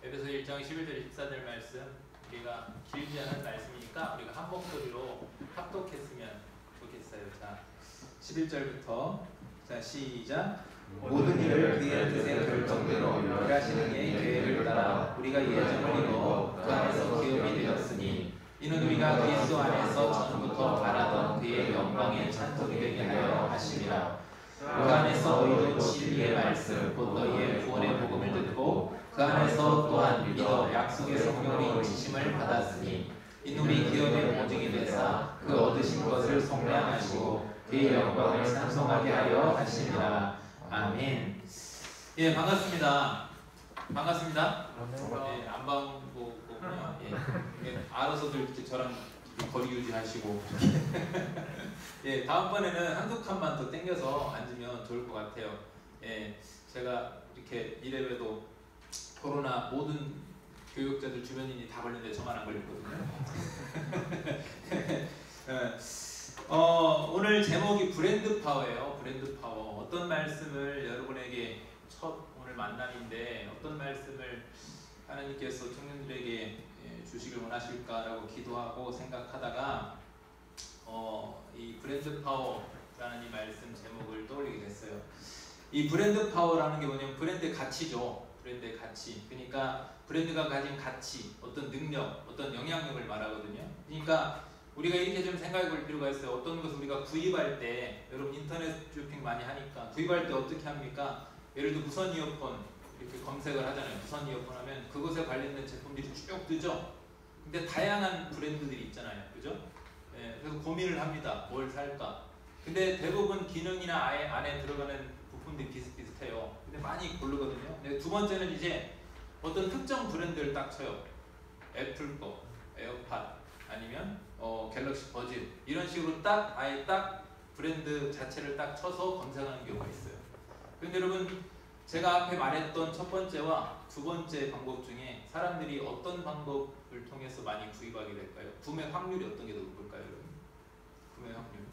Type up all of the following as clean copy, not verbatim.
에베소 1장 11절 14절 말씀, 우리가 길지 않은 말씀이니까 우리가 한 목소리로 합독했으면 좋겠어요. 자, 11절부터 자 시작. 모든 일을 그의 뜻의 결정대로 일하시는 이의 계획을 따라 우리가 예정을 이루어 그 안에서 기업이 되었으니 이는 우리가 그리스도 안에서 전부터 바라던 그의 영광의 찬송이 되게 하여 하심이라. 그 안에서 너희도 진리의 말씀 곧 너희의 구원의 복음을 듣고 그 안에서 또한 믿어 약속의 성령의 인치심을 받았으니 이는 우리 기업의 보증이 되사 그 얻으신 것을 속량하시고 그의 영광을 찬송하게 하여 하심이라. 아멘. 예, 반갑습니다. 반갑습니다. 예, 안방보고요. 예, 알아서들 이렇게 저랑 거리 유지하시고. 예, 다음번에는 한두 칸만 더 당겨서 앉으면 좋을 것 같아요. 예, 제가 이렇게 이래봬도 코로나 모든 교육자들 주변인이 다 걸렸는데 저만 안 걸렸거든요. 오늘 제목이 브랜드 파워예요. 브랜드 파워. 어떤 말씀을 여러분에게 오늘 만남인데 어떤 말씀을 하나님께서 청년들에게 주시길 원하실까라고 기도하고 생각하다가 이 브랜드 파워라는 이 말씀 제목을 떠올리게 됐어요. 이 브랜드 파워라는 게 뭐냐면 브랜드의 가치죠. 브랜드의 가치. 그러니까 브랜드가 가진 가치, 어떤 능력, 어떤 영향력을 말하거든요. 그러니까 우리가 이렇게 좀 생각해 볼 필요가 있어요. 어떤 것을 우리가 구입할 때, 여러분 인터넷 쇼핑 많이 하니까 구입할 때 어떻게 합니까? 예를 들어 무선 이어폰 이렇게 검색을 하잖아요. 무선 이어폰 하면 그것에 관련된 제품들이 쭉 뜨죠. 근데 다양한 브랜드들이 있잖아요. 그죠? 예, 그래서 고민을 합니다. 뭘 살까? 근데 대부분 기능이나 안에 들어가는 부품들이 비슷비슷해요. 근데 많이 고르거든요. 근데 두 번째는 이제 어떤 특정 브랜드를 딱 쳐요. 애플 거, 에어팟, 아니면 갤럭시 버즈 이런 식으로 딱 아예 딱 브랜드 자체를 딱 쳐서 검색하는 경우가 있어요. 그런데 여러분 제가 앞에 말했던 첫 번째와 두 번째 방법 중에 사람들이 어떤 방법을 통해서 많이 구입하게 될까요? 구매 확률이 어떤 게 더 높을까요, 여러분? 구매 확률.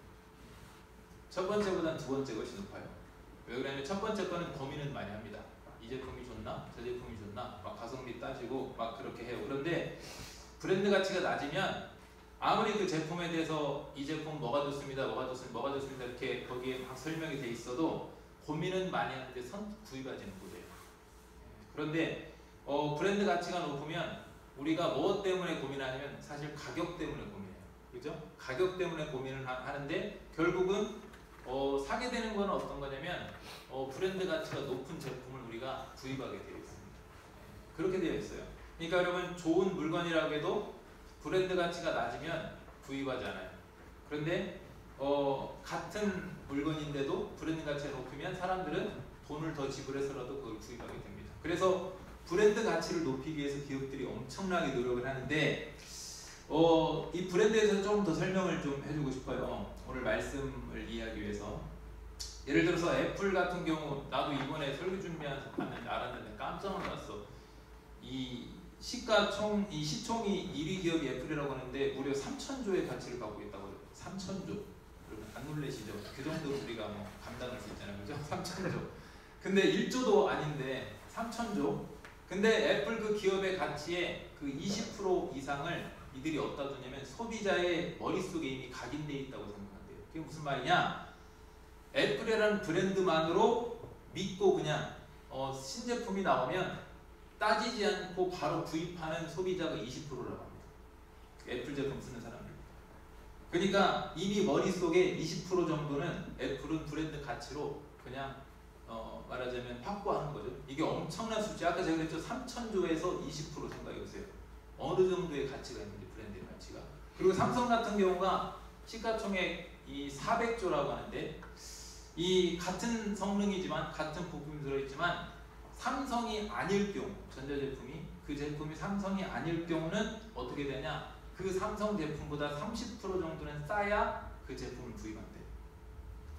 첫 번째보다는 두 번째가 훨씬 높아요. 왜 그러냐면 첫 번째 거는 고민은 많이 합니다. 이 제품이 좋나? 저 제품이 좋나? 막 가성비 따지고 막 그렇게 해요. 그런데 브랜드 가치가 낮으면 아무리 그 제품에 대해서 이 제품 뭐가 좋습니다, 뭐가 좋습니다 이렇게 거기에 막 설명이 돼 있어도 고민은 많이 하는데 구입하지는 못해요. 그런데 브랜드 가치가 높으면 우리가 무엇 때문에 고민하냐면 사실 가격 때문에 고민해요. 그죠? 가격 때문에 고민을 하는데 결국은 사게 되는 건 어떤 거냐면 브랜드 가치가 높은 제품을 우리가 구입하게 되어 있습니다. 그렇게 되어 있어요. 그러니까 여러분 좋은 물건이라고 해도 브랜드 가치가 낮으면 구입하지 않아요. 그런데 같은 물건인데도 브랜드 가치가 높으면 사람들은 돈을 더 지불해서라도 그걸 구입하게 됩니다. 그래서 브랜드 가치를 높이기 위해서 기업들이 엄청나게 노력을 하는데 이 브랜드에 대해서 조금 더 설명을 좀 해주고 싶어요. 오늘 말씀을 이해하기 위해서. 예를 들어서 애플 같은 경우 나도 이번에 설교 준비하면서 알았는데 깜짝 놀랐어. 이 시총이 1위 기업이 애플이라고 하는데 무려 3,000조의 가치를 갖고 있다고 해요. 3,000조. 여러분 안 놀라시죠? 그 정도로 우리가 뭐 감당할 수 있잖아요. 그죠? 3,000조. 근데 1조도 아닌데 3,000조. 근데 애플 그 기업의 가치의 그 20% 이상을 이들이 어디다 두냐면 소비자의 머릿속에 이미 각인되어 있다고 생각한대요. 그게 무슨 말이냐? 애플이라는 브랜드만으로 믿고 그냥 신제품이 나오면 따지지 않고 바로 구입하는 소비자가 20%라고 합니다. 애플 제품 쓰는 사람들. 그러니까 이미 머릿속에 20% 정도는 애플은 브랜드 가치로 그냥 말하자면 확보하는 거죠. 이게 엄청난 숫자. 아까 제가 그랬죠. 3,000조에서 20% 생각해보세요. 어느 정도의 가치가 있는지 브랜드의 가치가. 그리고 삼성 같은 경우가 시가총액이 400조라고 하는데 이 같은 성능이지만 같은 부품이 들어있지만 삼성이 아닐 경우, 전자제품이 그 제품이 삼성이 아닐 경우는 어떻게 되냐? 그 삼성 제품보다 30% 정도는 싸야 그 제품을 구입한대.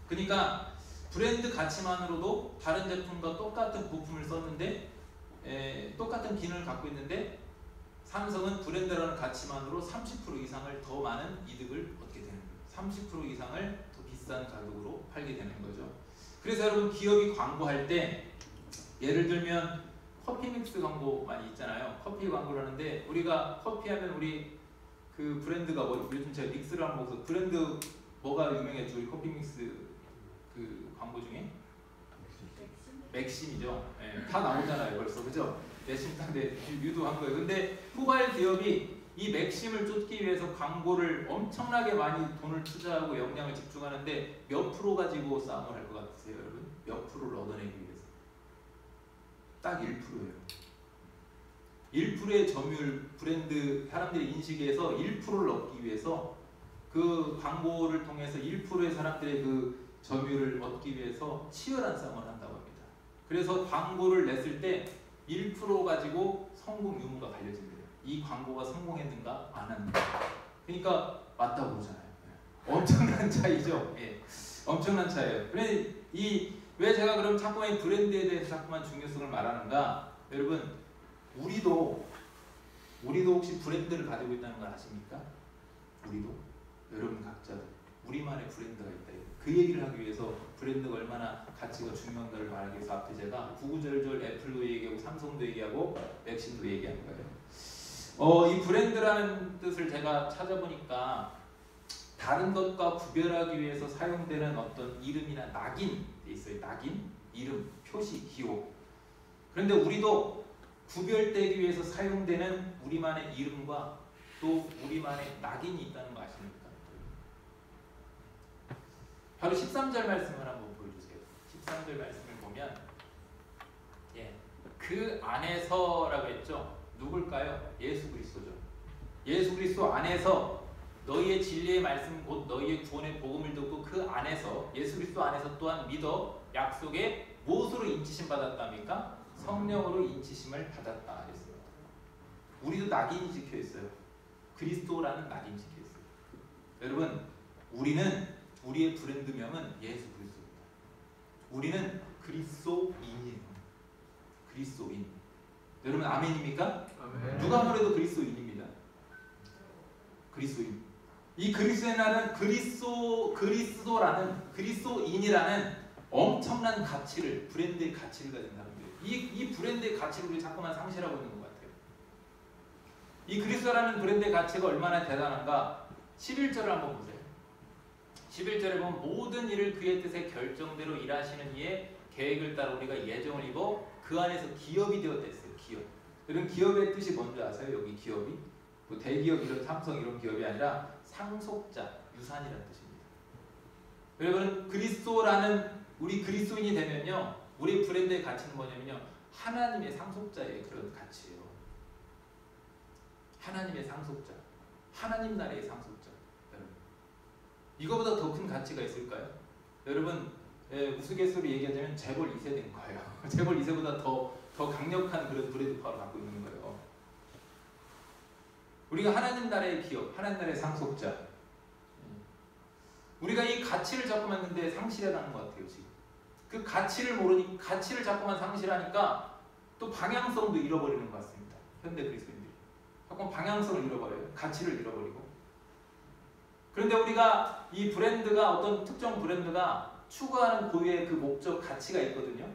그러니까 브랜드 가치만으로도 다른 제품과 똑같은 부품을 썼는데 똑같은 기능을 갖고 있는데 삼성은 브랜드라는 가치만으로 30% 이상을 더 많은 이득을 얻게 되는 거예요. 30% 이상을 더 비싼 가격으로 팔게 되는 거죠. 그래서 여러분 기업이 광고할 때 예를 들면 커피 믹스 광고 많이 있잖아요. 커피 광고를 하는데 우리가 커피 하면 우리 그 브랜드가 뭐 요즘 제가 믹스를 한번 먹어서 브랜드 뭐가 유명했죠? 우리 커피 믹스 그 광고 중에 맥심이죠. 네, 다 나오잖아요 벌써 그죠? 맥심 상대 유도한 거예요. 근데 후발 기업이 이 맥심을 쫓기 위해서 광고를 엄청나게 많이 돈을 투자하고 역량을 집중하는데 몇 프로 가지고 싸움을 할 것 같으세요 여러분? 몇 프로를 얻어내기 위해서? 딱 1%예요. 1%의 점유율 브랜드 사람들의 인식에서 1%를 얻기 위해서 그 광고를 통해서 1%의 사람들의 그 점유율을 얻기 위해서 치열한 싸움을 한다고 합니다. 그래서 광고를 냈을 때 1% 가지고 성공 유무가 갈려집니다. 이 광고가 성공했는가 안 했는가. 그러니까 맞다고 그러잖아요. 엄청난 차이죠. 예. 엄청난 차이예요. 그래 왜 제가 그럼 자꾸만 이 브랜드에 대해서 자꾸만 중요성을 말하는가? 여러분 우리도 혹시 브랜드를 가지고 있다는 걸 아십니까? 우리도 여러분 각자도 우리만의 브랜드가 있다. 그 얘기를 하기 위해서 브랜드가 얼마나 가치가 중요한가를 말하기 위해서 앞에 제가 구구절절 애플도 얘기하고 삼성도 얘기하고 맥심도 얘기한 거예요. 이 브랜드라는 뜻을 제가 찾아보니까 다른 것과 구별하기 위해서 사용되는 어떤 이름이나 낙인 돼 있어요. 낙인, 이름, 표시, 기호. 그런데 우리도 구별되기 위해서 사용되는 우리만의 이름과 또 우리만의 낙인이 있다는 거 아십니까? 바로 13절 말씀을 한번 보여주세요. 13절 말씀을 보면 그 안에서라고 했죠. 누굴까요? 예수 그리스도죠. 예수 그리스도 안에서 너희의 진리의 말씀 곧 너희의 구원의 복음을 듣고 그 안에서 예수 그리스도 안에서 또한 믿어 약속의 무엇으로 인치심 받았답니까? 성령으로 인치심을 받았다 했습니다. 우리도 낙인이 찍혀 있어요. 그리스도라는 낙인이 찍혀 있어요. 여러분 우리의 브랜드명은 예수 그리스도입니다. 우리는 그리스도인이에요. 그리스도인. 여러분 아멘입니까? 아멘. 누가 뭐래도 그리스도인입니다. 그리스도인. 이 그리스도인이라는 그리스도인이라는 엄청난 가치를 브랜드의 가치를 가진 사람들이에요. 이 브랜드의 가치를 우리 자꾸만 상실하고 있는 것 같아요. 이 그리스도라는 브랜드의 가치가 얼마나 대단한가? 11절을 한번 보세요. 11절에 보면 모든 일을 그의 뜻에 결정대로 일하시는 이의 계획을 따라 우리가 예정을 입어 그 안에서 기업이 되었다 했어요. 기업. 여러분 기업의 뜻이 뭔지 아세요? 여기 기업이 뭐 대기업 이런 삼성 이런 기업이 아니라 상속자, 유산이라는 뜻입니다. 여러분 그리스도라는 우리 그리스도인이 되면요 우리 브랜드의 가치는 뭐냐면요 하나님의 상속자의 그런 가치예요. 하나님의 상속자, 하나님 나라의 상속자. 여러분 이거보다 더 큰 가치가 있을까요? 여러분 우스갯소리로 얘기하자면 재벌 2세대인 거예요. 재벌 2세보다 더 강력한 그런 브랜드 파워를 갖고 있는 거예요. 우리가 하나님 나라의 기업, 하나님 나라의 상속자. 우리가 이 가치를 자꾸만 근데 상실해가는 것 같아요 지금. 그 가치를 모르니 가치를 자꾸만 상실하니까 또 방향성도 잃어버리는 것 같습니다. 현대 그리스도인들이 자꾸 방향성을 잃어버려요. 가치를 잃어버리고. 그런데 우리가 이 브랜드가 어떤 특정 브랜드가 추구하는 고유의 그 목적, 가치가 있거든요.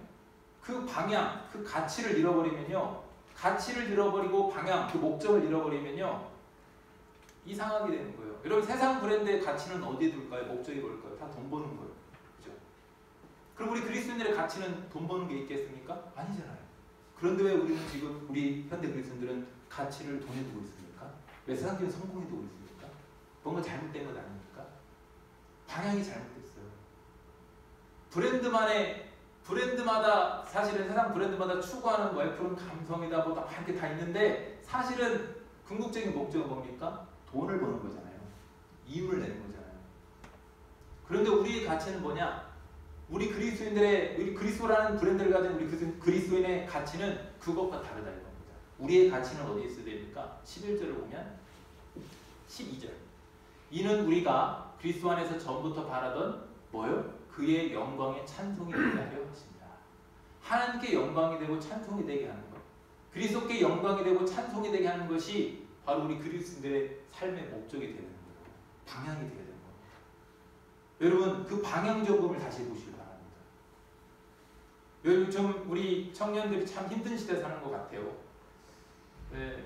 그 방향, 그 가치를 잃어버리면요. 가치를 잃어버리고 방향, 그 목적을 잃어버리면요. 이상하게 되는 거예요. 여러분 세상 브랜드의 가치는 어디에 둘까요? 목적이 뭘까요? 다 돈 버는 거예요. 그죠? 그럼 우리 그리스도인들의 가치는 돈 버는 게 있겠습니까? 아니잖아요. 그런데 왜 우리는 지금 우리 현대 그리스도인들은 가치를 돈에 두고 있습니까? 왜 세상적인 성공에 두고 있습니까? 뭔가 잘못된 것 아닙니까? 방향이 잘못됐어요. 브랜드마다 사실은 세상 브랜드마다 추구하는 뭐 애플은 감성이다 뭐다 이렇게 다 있는데 사실은 궁극적인 목적은 뭡니까? 돈을 버는 거잖아요. 이윤을 내는 거잖아요. 그런데 우리의 가치는 뭐냐? 우리 그리스도라는 브랜드를 가진 우리 그리스도인의 가치는 그것과 다르다 이겁니다. 우리의 가치는 어디에 있어야 됩니까? 11절을 보면 12절. 이는 우리가 그리스도 안에서 전부터 바라던 뭐요? 그의 영광에 찬송이 되게 하려 하십니다. 하나님께 영광이 되고 찬송이 되게 하는 것. 그리스도께 영광이 되고 찬송이 되게 하는 것이 바로 우리 그리스도인들의 삶의 목적이 되는 거예요. 방향이 되어야 되는 겁니다. 여러분 그 방향 점검을 다시 해보시기 바랍니다. 요즘 우리 청년들이 참 힘든 시대에 사는 것 같아요. 네,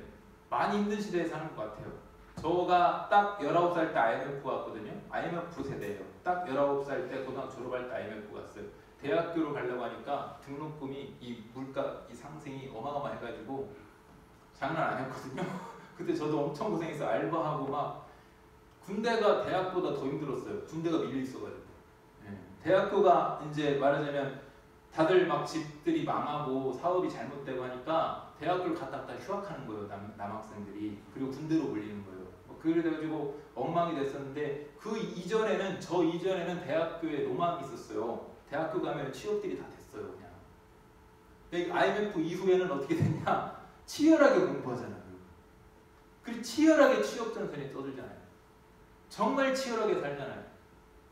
많이 힘든 시대에 사는 것 같아요. 저가 딱 19살 때 IMF 왔거든요. IMF 세대예요. 딱 19살 때 고등학교 졸업할 때 IMF 갔어요. 대학교로 가려고 하니까 등록금이 이 물가 이 상승이 어마어마해가지고 장난 아니었거든요. 그때 저도 엄청 고생해서 알바하고 막 군대가 대학보다 더 힘들었어요. 군대가 밀려 있어가지고. 대학교가 이제 말하자면 다들 막 집들이 망하고 사업이 잘못되고 하니까 대학교를 갔다 휴학하는 거예요. 남학생들이. 그리고 군대로 몰리는 거예요. 그래가지고 엉망이 됐었는데 저 이전에는 대학교에 로망이 있었어요. 대학교 가면 취업들이 다 됐어요. 그냥. 근데 IMF 이후에는 어떻게 됐냐? 치열하게 공부하잖아요. 그리고 치열하게 취업 전선에 떠들잖아요. 정말 치열하게 살잖아요.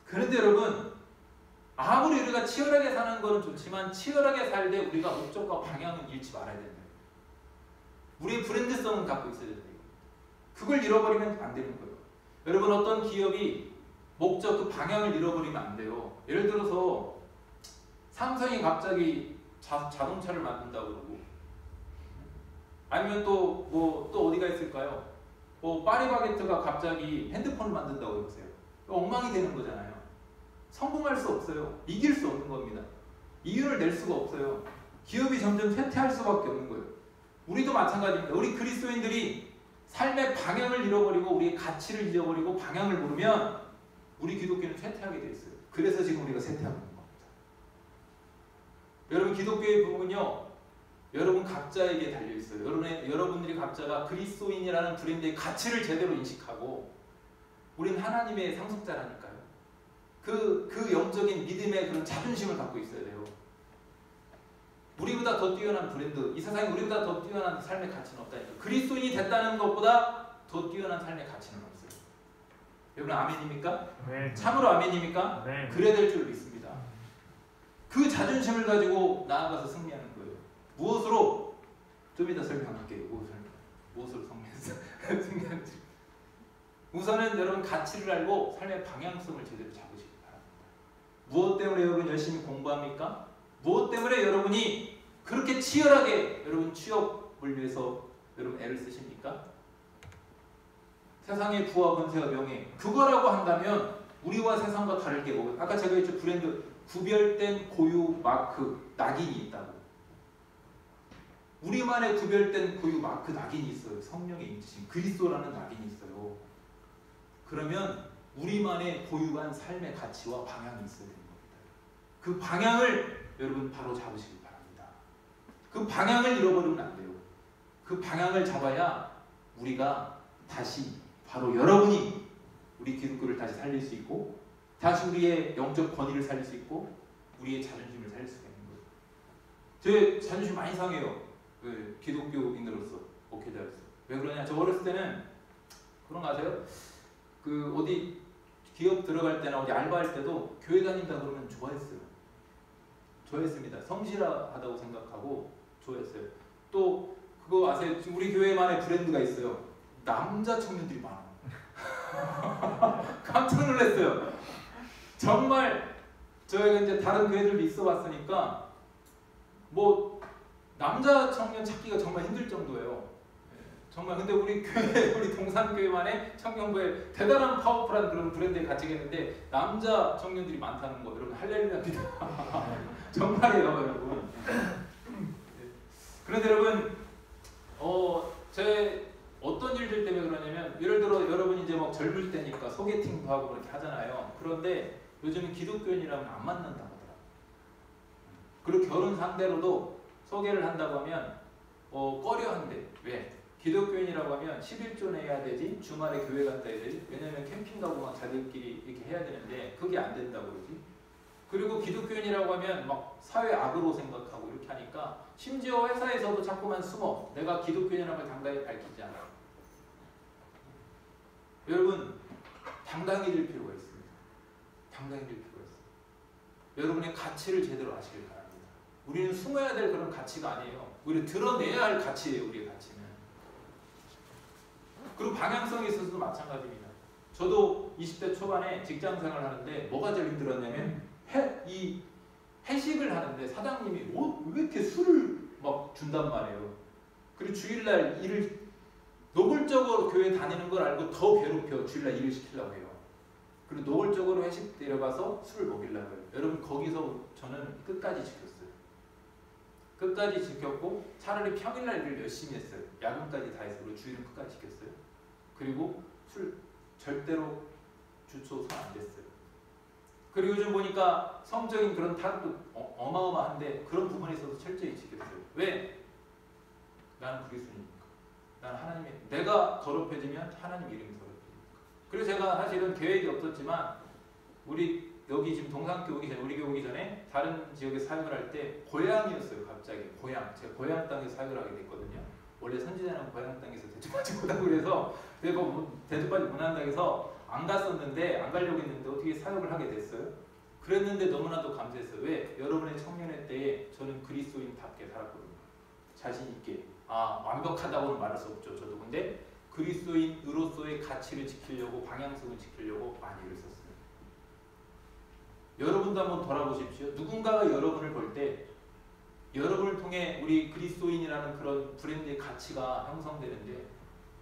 그런데 여러분, 아무리 우리가 치열하게 사는 거는 좋지만 치열하게 살 때 우리가 목적과 방향은 잃지 말아야 된다. 우리의 브랜드성은 갖고 있어야 된다. 그걸 잃어버리면 안 되는 거예요. 여러분, 어떤 기업이 목적, 그 방향을 잃어버리면 안 돼요. 예를 들어서 삼성이 갑자기 자동차를 만든다고 그러고, 아니면 또 어디가 있을까요? 파리바게트가 갑자기 핸드폰을 만든다고 해보세요. 엉망이 되는 거잖아요. 성공할 수 없어요. 이길 수 없는 겁니다. 이윤을 낼 수가 없어요. 기업이 점점 쇠퇴할 수밖에 없는 거예요. 우리도 마찬가지입니다. 우리 그리스도인들이 삶의 방향을 잃어버리고 우리의 가치를 잃어버리고 방향을 모르면 우리 기독교는 쇠퇴하게 돼 있어요. 그래서 지금 우리가 쇠퇴하고 있는 겁니다. 여러분, 기독교의 부흥은요, 여러분 각자에게 달려있어요. 여러분들이 각자가 그리스도인이라는 브랜드의 가치를 제대로 인식하고, 우리는 하나님의 상속자라니까요. 그 영적인 믿음의 그런 자존심을 갖고 있어야 돼요. 우리보다 더 뛰어난 브랜드, 이 세상에 우리보다 더 뛰어난 삶의 가치는 없다니까. 그리스도인이 됐다는 것보다 더 뛰어난 삶의 가치는 없어요. 여러분, 아멘입니까? 네. 참으로 아멘입니까? 네. 그래야 될 줄 믿습니다. 그 자존심을 가지고 나아가서 승리하는 거예요. 무엇으로? 좀 이따 설명할게요. 무엇으로 승리하는지. 우선은 여러분 가치를 알고 삶의 방향성을 제대로 잡으시기 바랍니다. 무엇 때문에 여러분 열심히 공부합니까? 무엇 때문에 여러분이 그렇게 치열하게 여러분 취업을 위해서 여러분 애를 쓰십니까? 세상의 부와 권세와 명예, 그거라고 한다면 우리와 세상과 다를 게 뭐예요? 아까 제가 했죠. 브랜드, 구별된 고유 마크, 낙인이 있다고. 우리만의 구별된 고유 마크, 낙인이 있어요. 성령의 인치심, 그리스도라는 낙인이 있어요. 그러면 우리만의 고유한 삶의 가치와 방향이 있어야 되는 겁니다. 그 방향을 여러분 바로 잡으시기 바랍니다. 그 방향을 잃어버리면 안 돼요. 그 방향을 잡아야 우리가 다시 바로 여러분이 우리 기독교를 다시 살릴 수 있고, 다시 우리의 영적 권위를 살릴 수 있고, 우리의 자존심을 살릴 수가 있는 거예요. 제 자존심 많이 상해요. 기독교인으로서, 목회자로서. 왜 그러냐? 저 어렸을 때는 그런 거 아세요? 어디 기업 들어갈 때나 어디 알바할 때도 교회 다닌다 그러면 좋아했어요. 좋아했습니다. 성실하다고 생각하고 좋아했어요. 또 그거 아세요? 우리 교회만의 브랜드가 있어요. 남자 청년들이 많아요. 깜짝 놀랐어요. 정말 저희가 이제 다른 교회들도 있어 봤으니까 남자 청년 찾기가 정말 힘들 정도예요. 정말. 근데 우리 교회, 우리 동산교회만의 청년부에 대단한 파워풀한 그런 브랜드의 가치가 있는데 남자 청년들이 많다는 거, 여러분 할렐루야입니다. 정말이에요, 여러분. 그런데 여러분, 제 어떤 일들 때문에 그러냐면, 예를 들어 여러분이 이제 막 젊을 때니까 소개팅도 하고 그렇게 하잖아요. 그런데 요즘은 기독교인이라면 안 만난다고 하더라고요. 그리고 결혼 상대로도 소개를 한다고 하면 꺼려한대. 왜? 기독교인이라고 하면 11조 내야 되지, 주말에 교회 갔다 해야 되지. 왜냐면 캠핑 가고 막 자들끼리 이렇게 해야 되는데 그게 안 된다고 그러지. 그리고 기독교인이라고 하면 막 사회 악으로 생각하고 이렇게 하니까, 심지어 회사에서도 자꾸만 숨어. 내가 기독교인이라는 걸 당당히 밝히지 않아. 여러분, 당당해질 필요가 있습니다. 당당해질 필요가 있습니다. 여러분의 가치를 제대로 아시길 바랍니다. 우리는 숨어야 될 그런 가치가 아니에요. 우리는 드러내야 할 가치예요. 우리의 가치는. 그리고 방향성에 있어서도 마찬가지입니다. 저도 20대 초반에 직장 생활을 하는데 뭐가 제일 힘들었냐면 회식을 하는데 사장님이 왜 이렇게 술을 막 준단 말이에요. 그리고 주일날 일을 노골적으로 교회 다니는 걸 알고 더 괴롭혀. 주일날 일을 시키려고 해요. 그리고 노골적으로 회식 데려가서 술을 먹이려고 해요. 여러분 거기서 저는 끝까지 지켰어요. 끝까지 지켰고 차라리 평일날 일을 열심히 했어요. 야근까지 다 했어요. 그리고 주일은 끝까지 지켰어요. 그리고 술 절대로 주초 손 안 댔어요. 그리고 요즘 보니까 성적인 그런 타락도 어마어마한데 그런 부분에 있어서 철저히 지켰어요. 왜? 나는 그리스도니까. 나는 하나님의, 내가 더럽혀지면 하나님 이름이 더럽혀집니다. 그래서 제가 사실은 계획이 없었지만 우리 여기 지금 동산교 오기 전에, 우리 교회 오기 전에 다른 지역에 사역을 할 때 고향이었어요. 갑자기 고향, 제가 고향 땅에서 사역을 하게 됐거든요. 원래 선지자는 고향 땅에서 대접받지 못하고 그래서 대접받지 못한다고 해서 안 갔었는데, 안 가려고 했는데 어떻게 사역을 하게 됐어요. 그랬는데 너무나도 감사했어요. 왜? 여러분의 청년회 때에 저는 그리스도인답게 살았거든요. 자신 있게. 완벽하다고는 말할 수 없죠. 저도. 근데 그리스도인으로서의 가치를 지키려고, 방향성을 지키려고 많이 애를 썼어요. 여러분도 한번 돌아보십시오. 누군가가 여러분을 볼 때 여러분을 통해 우리 그리스도인이라는 그런 브랜드의 가치가 형성되는데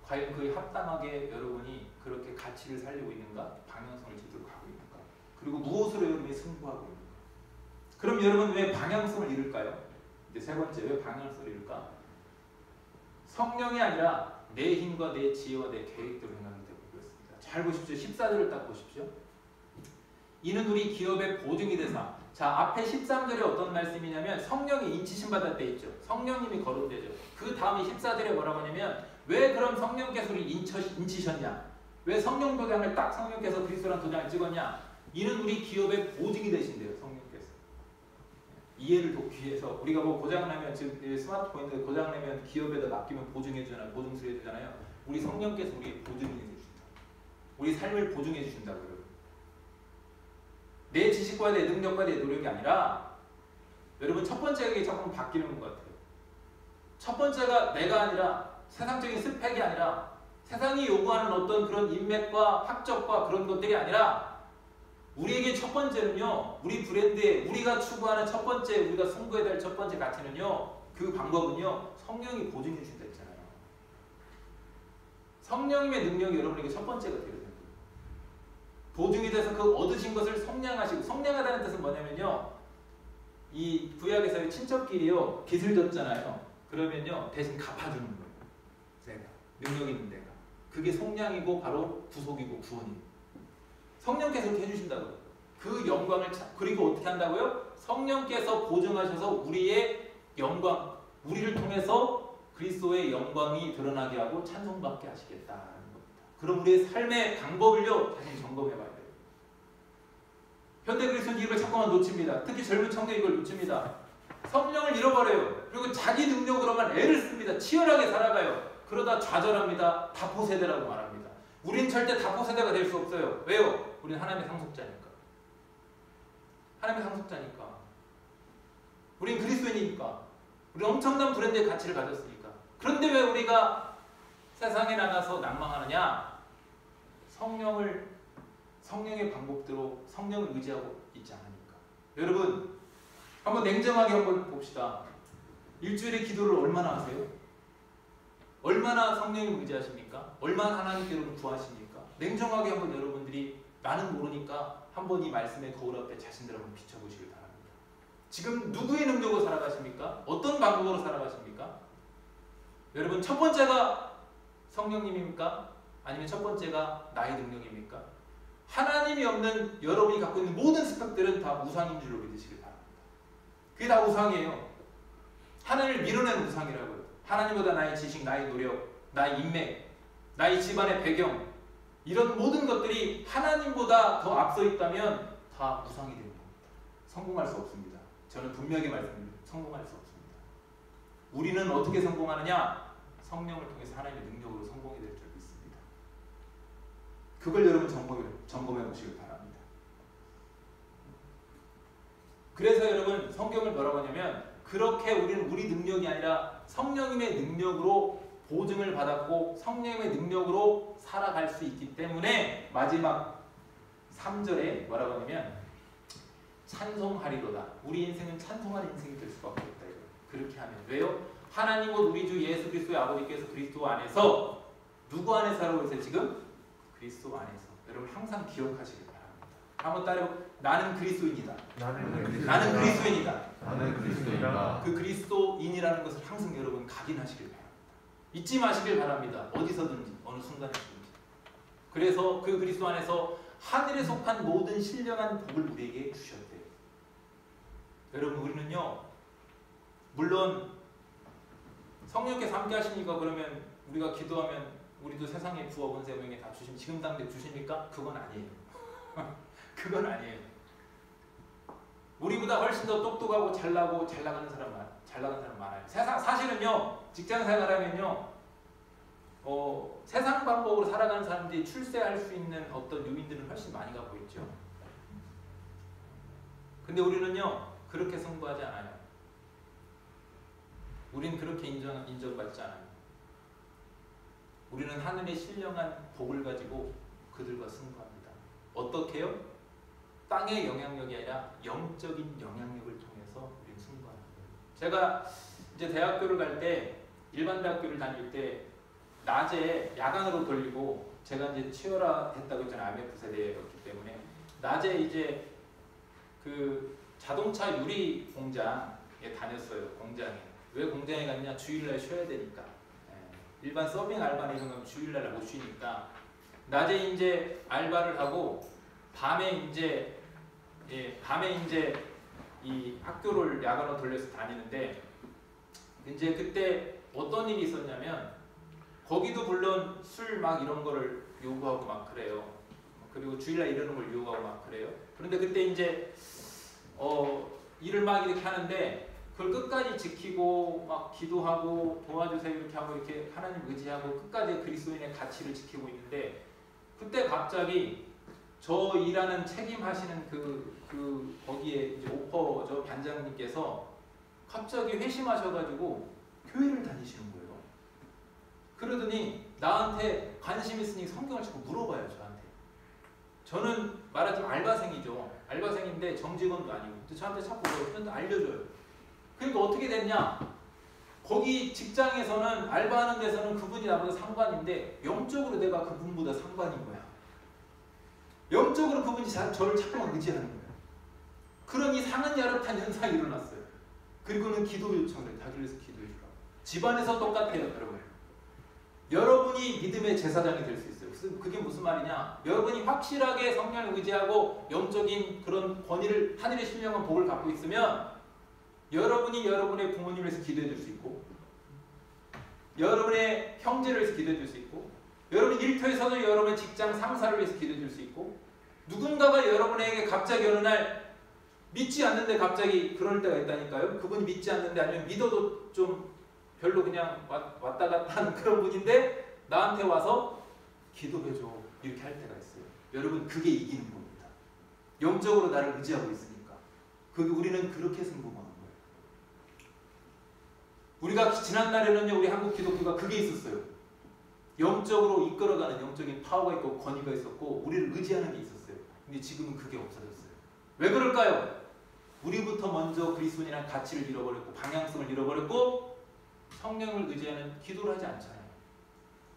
과연 그에 합당하게 여러분이 그렇게 가치를 살리고 있는가? 방향성을 제대로 가고 있는가? 그리고 무엇으로 여러분이 승부하고 있는가? 그럼 여러분 왜 방향성을 잃을까요? 이제 세 번째, 왜 방향성을 잃을까? 성령이 아니라 내 힘과 내 지혜와 내 계획대로 행하는데 그렇습니다. 잘 보십시오. 14절을 딱 보십시오. 이는 우리 기업의 보증이 되사. 자, 앞에 13절에 어떤 말씀이냐면 성령이 인치심 받을 때 있죠. 성령님이 거론되죠. 그 다음에 14절에 뭐라고 하냐면 왜 그럼 성령께서 우리 인치셨냐? 왜 성령 도장을 딱 성령께서 그리스도란 도장을 찍었냐? 이는 우리 기업의 보증이 되신대요. 성령께서. 이해를 돕기 위해서 우리가 뭐 고장나면 지금 스마트폰인데 고장나면 기업에다 맡기면 보증해주잖아요. 보증수 해주잖아요. 우리 성령께서 우리의 보증이 되주신다. 우리 삶을 보증해 주신다고요. 내 지식과 내 능력과 내 노력이 아니라 여러분 첫 번째가 조금 바뀌는 것 같아요. 첫 번째가 내가 아니라 세상적인 스펙이 아니라 세상이 요구하는 어떤 그런 인맥과 학적과 그런 것들이 아니라 우리에게 첫 번째는요. 우리 브랜드에 우리가 추구하는 첫 번째 우리가 승부해야 될 첫 번째 가치는요. 그 방법은요. 성령이 보증해 주신다 했잖아요. 성령님의 능력이 여러분에게 첫 번째가 되어야 됩니다. 보증이 돼서 그 얻으신 것을 성량하시고 성량하다는 뜻은 뭐냐면요. 이 구약에서의 친척끼리요. 빚을 졌잖아요. 그러면요. 대신 갚아주는 거예요. 내가. 능력 있는 내가. 그게 성량이고 바로 구속이고 구원이에요. 성령께서 그렇게 해주신다고요. 그 영광을 그리고 어떻게 한다고요? 성령께서 보증하셔서 우리의 영광, 우리를 통해서 그리스도의 영광이 드러나게 하고 찬송받게 하시겠다는 겁니다. 그럼 우리의 삶의 방법을요 다시 점검해봐야 돼요. 현대 그리스도는 이걸 자꾸만 놓칩니다. 특히 젊은 청년이 이걸 놓칩니다. 성령을 잃어버려요. 그리고 자기 능력으로만 애를 씁니다. 치열하게 살아가요. 그러다 좌절합니다. 다포세대라고 말합니다. 우린 절대 다포세대가 될 수 없어요. 왜요? 우리는 하나님의 상속자니까. 하나님의 상속자니까. 우린 그리스도인이니까. 우리는 엄청난 브랜드의 가치를 가졌으니까. 그런데 왜 우리가 세상에 나가서 낭망하느냐? 성령의 방법대로 성령을 의지하고 있지 않으니까. 여러분 한번 냉정하게 한번 봅시다. 일주일에 기도를 얼마나 하세요? 얼마나 성령을 의지하십니까? 얼마나 하나님께로 구하십니까? 냉정하게 한번 여러분들이 나는 모르니까 한번 이 말씀의 거울 앞에 자신들 한번 비춰보시길 바랍니다. 지금 누구의 능력으로 살아가십니까? 어떤 방법으로 살아가십니까? 여러분 첫 번째가 성령님입니까? 아니면 첫 번째가 나의 능력입니까? 하나님이 없는 여러분이 갖고 있는 모든 스펙들은 다 우상인 줄로 믿으시길 바랍니다. 그게 다 우상이에요. 하나님을 밀어내는 우상이라고요. 하나님보다 나의 지식, 나의 노력, 나의 인맥, 나의 집안의 배경 이런 모든 것들이 하나님보다 더 앞서 있다면 다 우상이 되는 겁니다. 성공할 수 없습니다. 저는 분명히 말씀드립니다. 성공할 수 없습니다. 우리는 어떻게 성공하느냐? 성령을 통해서 하나님의 능력으로 성공이 될 줄 믿습니다. 그걸 여러분 점검해 보시길 바랍니다. 그래서 여러분 성경을 뭐라고 하냐면 그렇게 우리는 우리 능력이 아니라 성령님의 능력으로 보증을 받았고 성령님의 능력으로 살아갈 수 있기 때문에 마지막 3절에 뭐라고 하냐면 찬송하리로다. 우리 인생은 찬송하는 인생이 될 수밖에 없다. 이거. 그렇게 하면 왜요? 하나님은 우리 주 예수 그리스도의 아버지께서 그리스도 안에서 누구 안에 살아오고 있어요? 지금 그리스도 안에서. 여러분 항상 기억하시길 바랍니다. 한번 따라해보. 나는 그리스도인이다. 나는 그리스도인이다. 나는 그리스도인이다. 그 그리스도인이라는 것을 항상 여러분 각인하시길 바랍니다. 잊지 마시길 바랍니다. 어디서든지 어느 순간이든지. 그래서 그 그리스도 안에서 하늘에 속한 모든 신령한 복을 우리에게 주셨대요. 여러분 우리는요, 물론 성령께서 함께 하십니까? 그러면 우리가 기도하면 우리도 세상의 부와 권세 명예 다 주시면 지금 당대 주십니까? 그건 아니에요. 그건 아니에요. 우리보다 훨씬 더 똑똑하고 잘나고 잘 나가는 사람 많아요. 사실은요, 직장 생활하면요, 세상 방법으로 살아가는 사람들이 출세할 수 있는 어떤 요인들은 훨씬 많이 갖고 있죠. 근데 우리는요, 그렇게 승부하지 않아요. 우리는 그렇게 인정받지 않아요. 우리는 하늘의 신령한 복을 가지고 그들과 승부합니다. 어떻게요? 땅의 영향력이 아니라 영적인 영향력을 통해서 우리는 승부하는 거예요. 제가 이제 대학교를 갈 때, 일반 대학교를 다닐 때 낮에 야간으로 돌리고, 제가 이제 치열했다고 했잖아요. IMF 세대였기 때문에 낮에 이제 그 자동차 유리 공장에 다녔어요. 공장에. 왜 공장에 갔냐? 주일날 쉬어야 되니까. 일반 서빙 알바나 이런 건 주일날 못 쉬니까 낮에 이제 알바를 하고 밤에 이제 이 학교를 야간으로 돌려서 다니는데, 이제 그때 어떤 일이 있었냐면, 거기도 물론 술 막 이런 거를 요구하고 막 그래요. 그리고 주일날 이러는 걸 요구하고 막 그래요. 그런데 그때 이제 일을 막 이렇게 하는데, 그걸 끝까지 지키고 막 기도하고 도와주세요 이렇게 하고 이렇게 하나님 의지하고 끝까지 그리스도인의 가치를 지키고 있는데, 그때 갑자기 저 일하는 책임하시는 거기에 이제 오퍼 저 반장님께서 갑자기 회심하셔가지고 교회를 다니시는 거예요. 그러더니 나한테 관심 있으니 성경을 자꾸 물어봐요. 저는 말하자면 알바생이죠. 알바생인데 정직원도 아니고 저한테 자꾸 물어보면 알려줘요. 그러니까 어떻게 됐냐? 거기 직장에서는 알바하는 데서는 그분이 나보다 상관인데 영적으로 내가 그분보다 상관인 거야. 영적으로 그분이 저를 자꾸만 의지하는 거야. 그러니 상은 야릇한 현상이 일어났어요. 그리고는 기도 요청을 해요. 자기를 위해서 기도해 주라고. 집안에서 똑같아요, 여러분. 여러분이 믿음의 제사장이 될 수 있어요. 그게 무슨 말이냐? 여러분이 확실하게 성령을 의지하고 영적인 그런 권위를, 하늘의 신령한 복을 갖고 있으면 여러분이 여러분의 부모님을 위해서 기도해 줄 수 있고, 여러분의 형제를 위해서 기도해 줄 수 있고, 여러분 일터에서도 여러분의 직장 상사를 위해서 기도해 줄 수 있고, 누군가가 여러분에게 갑자기 어느 날 믿지 않는데 갑자기 그럴 때가 있다니까요. 그분이 믿지 않는데, 아니면 믿어도 좀 별로 그냥 왔다 갔다 하는 그런 분인데 나한테 와서 기도해줘 이렇게 할 때가 있어요. 여러분 그게 이기는 겁니다. 영적으로 나를 의지하고 있으니까. 우리는 그렇게 승부하는 거예요. 우리가 지난날에는요, 우리 한국 기독교가 그게 있었어요. 영적으로 이끌어가는 영적인 파워가 있고 권위가 있었고 우리를 의지하는 게 있었어요. 근데 지금은 그게 없어졌어요. 왜 그럴까요? 우리부터 먼저 그리스도인이라는 가치를 잃어버렸고 방향성을 잃어버렸고 성령을 의지하는 기도를 하지 않잖아요.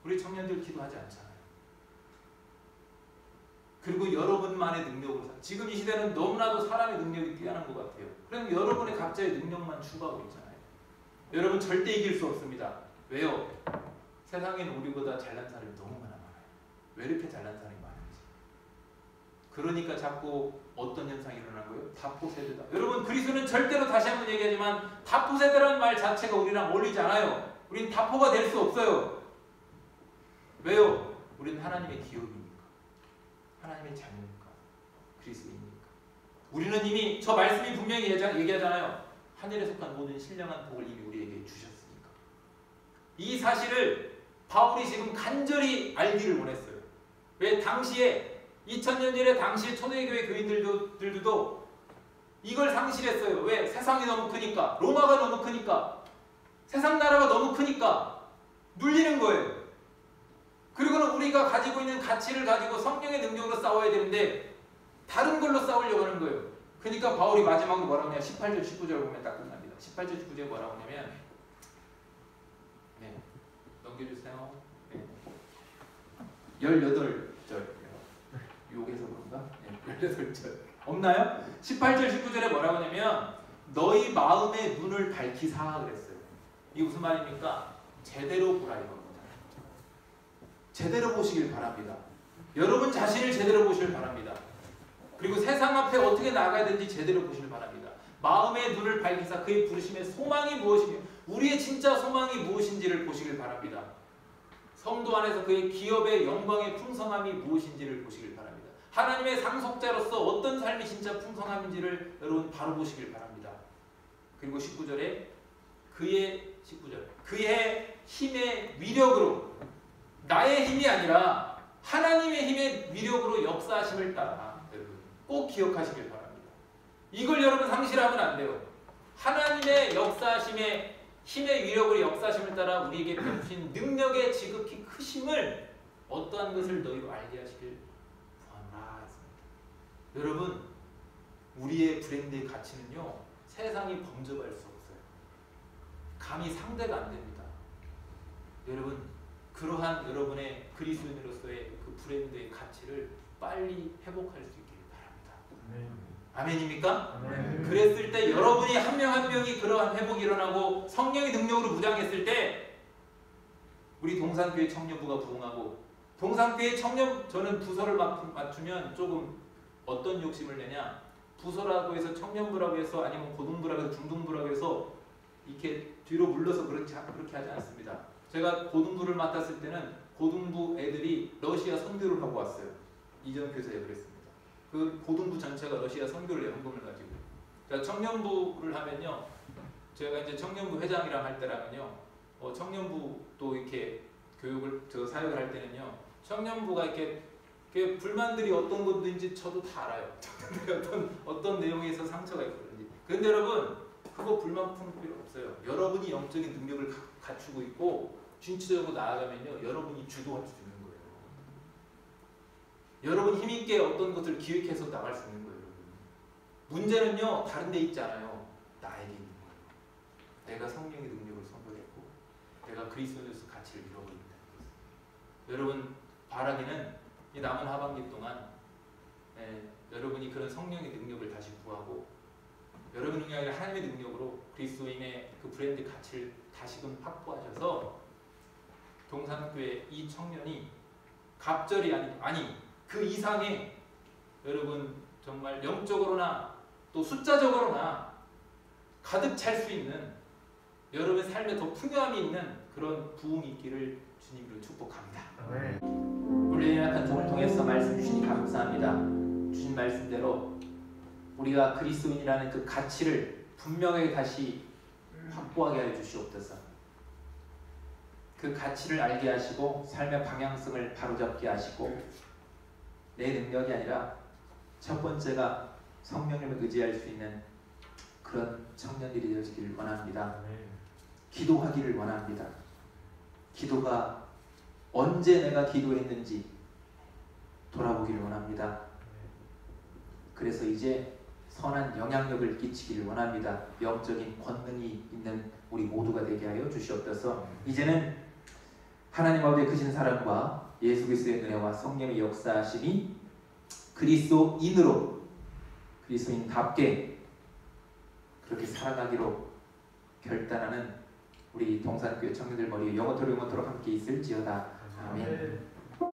우리 청년들 기도하지 않잖아요. 그리고 여러분만의 능력으로 지금 이 시대는 너무나도 사람의 능력이 뛰어난 것 같아요. 그럼 여러분의 각자의 능력만 추구하고 있잖아요. 여러분 절대 이길 수 없습니다. 왜요? 세상에는 우리보다 잘난 사람이 너무 많아요. 왜 이렇게 잘난 사람이 많은지. 그러니까 자꾸 어떤 현상이 일어난 거예요? 다포세대다. 여러분 그리스도는 절대로, 다시 한번 얘기하지만 다포세대라는 말 자체가 우리랑 어울리지 않아요. 우린 다포가 될 수 없어요. 왜요? 우리는 하나님의 기업이니까. 하나님의 자녀니까. 그리스도이니까. 우리는 이미 저 말씀이 분명히 얘기하잖아요. 하늘에 속한 모든 신령한 복을 이미 우리에게 주셨으니까. 이 사실을 바울이 지금 간절히 알기를 원했어요. 왜? 당시에 2000년 전에 당시 초대교회 교인들도 이걸 상실했어요. 왜? 세상이 너무 크니까. 로마가 너무 크니까. 세상 나라가 너무 크니까 눌리는 거예요. 그리고는 우리가 가지고 있는 가치를 가지고 성령의 능력으로 싸워야 되는데 다른 걸로 싸우려고 하는 거예요. 그러니까 바울이 마지막으로 뭐라고 하냐면 18절 19절 보면 딱 끝납니다. 18절 19절 뭐라고 하냐면 네, 넘겨주세요. 네. 18절 욕해서 그런가? 네, 18절 없나요? 18절 19절에 뭐라고 하냐면 너희 마음의 눈을 밝히사 그랬어요. 이게 무슨 말입니까? 제대로 보라 이겁니다. 제대로 보시길 바랍니다. 여러분 자신을 제대로 보시길 바랍니다. 그리고 세상 앞에 어떻게 나가야 되는지 제대로 보시길 바랍니다. 마음의 눈을 밝히사 그의 부르심의 소망이 무엇이며 우리의 진짜 소망이 무엇인지를 보시길 바랍니다. 성도 안에서 그의 기업의 영광의 풍성함이 무엇인지를 보시길 바랍니다. 하나님의 상속자로서 어떤 삶이 진짜 풍성함인지를 여러분 바로 보시길 바랍니다. 그리고 19절에 그의 힘의 위력으로 나의 힘이 아니라 하나님의 힘의 위력으로 역사하심을 따라 여러분 꼭 기억하시길 바랍니다. 이걸 여러분 상실하면 안 돼요. 하나님의 역사하심의 힘의 위력으로 역사하심을 따라 우리에게 베푸신 능력의 지극히 크심을 어떠한 것을 너희로 알게 하시길 구하노라 했습니다. 여러분 우리의 브랜드의 가치는요 세상이 범접할 수 없어요. 감히 상대가 안 됩니다. 여러분 그러한 여러분의 그리스도인으로서의 그 브랜드의 가치를 빨리 회복할 수 있기를 바랍니다. 아멘입니까? 그랬을 때 여러분이 한 명 한 명이 그러한 회복이 일어나고 성령의 능력으로 무장했을 때 우리 동산교회 청년부가 부흥하고 동산교회 청년 저는 부서를 맞추면 조금 어떤 욕심을 내냐 부서라고 해서 청년부라고 해서 아니면 고등부라고 해서 중등부라고 해서 이렇게 뒤로 물러서 그렇게 하지 않습니다. 제가 고등부를 맡았을 때는 고등부 애들이 러시아 선교를 하고 왔어요. 이전 교사에 그랬습니다. 그 고등부 전체가 러시아 선교를 헌금을 가지고. 자, 청년부를 하면요, 제가 이제 청년부 회장이랑 할 때라면요, 청년부 또 이렇게 교육을 사역을 할 때는요, 청년부가 이렇게 불만들이 어떤 것인지 저도 다 알아요. 어떤 내용에 있어서 상처가 있거든요. 그런데 여러분 그거 불만 푸는 필요 없어요. 여러분이 영적인 능력을 갖추고 있고 진취적으로 나아가면요, 여러분이 주도할 수 있는 거예요. 여러분 힘있게 어떤 것을 기획해서 나갈 수 있는 거예요. 문제는요 다른 데 있지 않아요. 나에게 있는 거예요. 내가 성령의 능력을 선포했고 내가 그리스도에서 가치를 잃어버린다는 것을. 여러분 바라기는 이 남은 하반기 동안 여러분이 그런 성령의 능력을 다시 구하고 여러분 능력이 아니라 하나님의 능력으로 그리스도인의 그 브랜드 가치를 다시금 확보하셔서 동산교회 이 청년이 갑절이 아니 그 이상의 여러분 정말 영적으로나 또 숫자적으로나 가득 찰 수 있는 여러분의 삶에 더 풍요함이 있는 그런 부흥이 있기를 주님으로 축복합니다. 우리 약한 종을 통해서 말씀 주시니 감사합니다. 주신 말씀대로 우리가 그리스도인이라는 그 가치를 분명하게 다시 확보하게 하여 주시옵소서. 그 가치를 알게 하시고 삶의 방향성을 바로잡게 하시고 내 능력이 아니라 첫 번째가 성령님을 의지할 수 있는 그런 청년들이 되어지기를 원합니다. 기도하기를 원합니다. 기도가 언제 내가 기도했는지 돌아보기를 원합니다. 그래서 이제 선한 영향력을 끼치기를 원합니다. 영적인 권능이 있는 우리 모두가 되게 하여 주시옵소서. 이제는 하나님 아버지의 크신 사랑과 예수 그리스도의 은혜와 성령의 역사하심이 그리스도인으로 그리스도인답게 그렇게 살아가기로 결단하는 우리 동산교회 청년들 머리에 영원토록 함께 있을지어다. 아멘.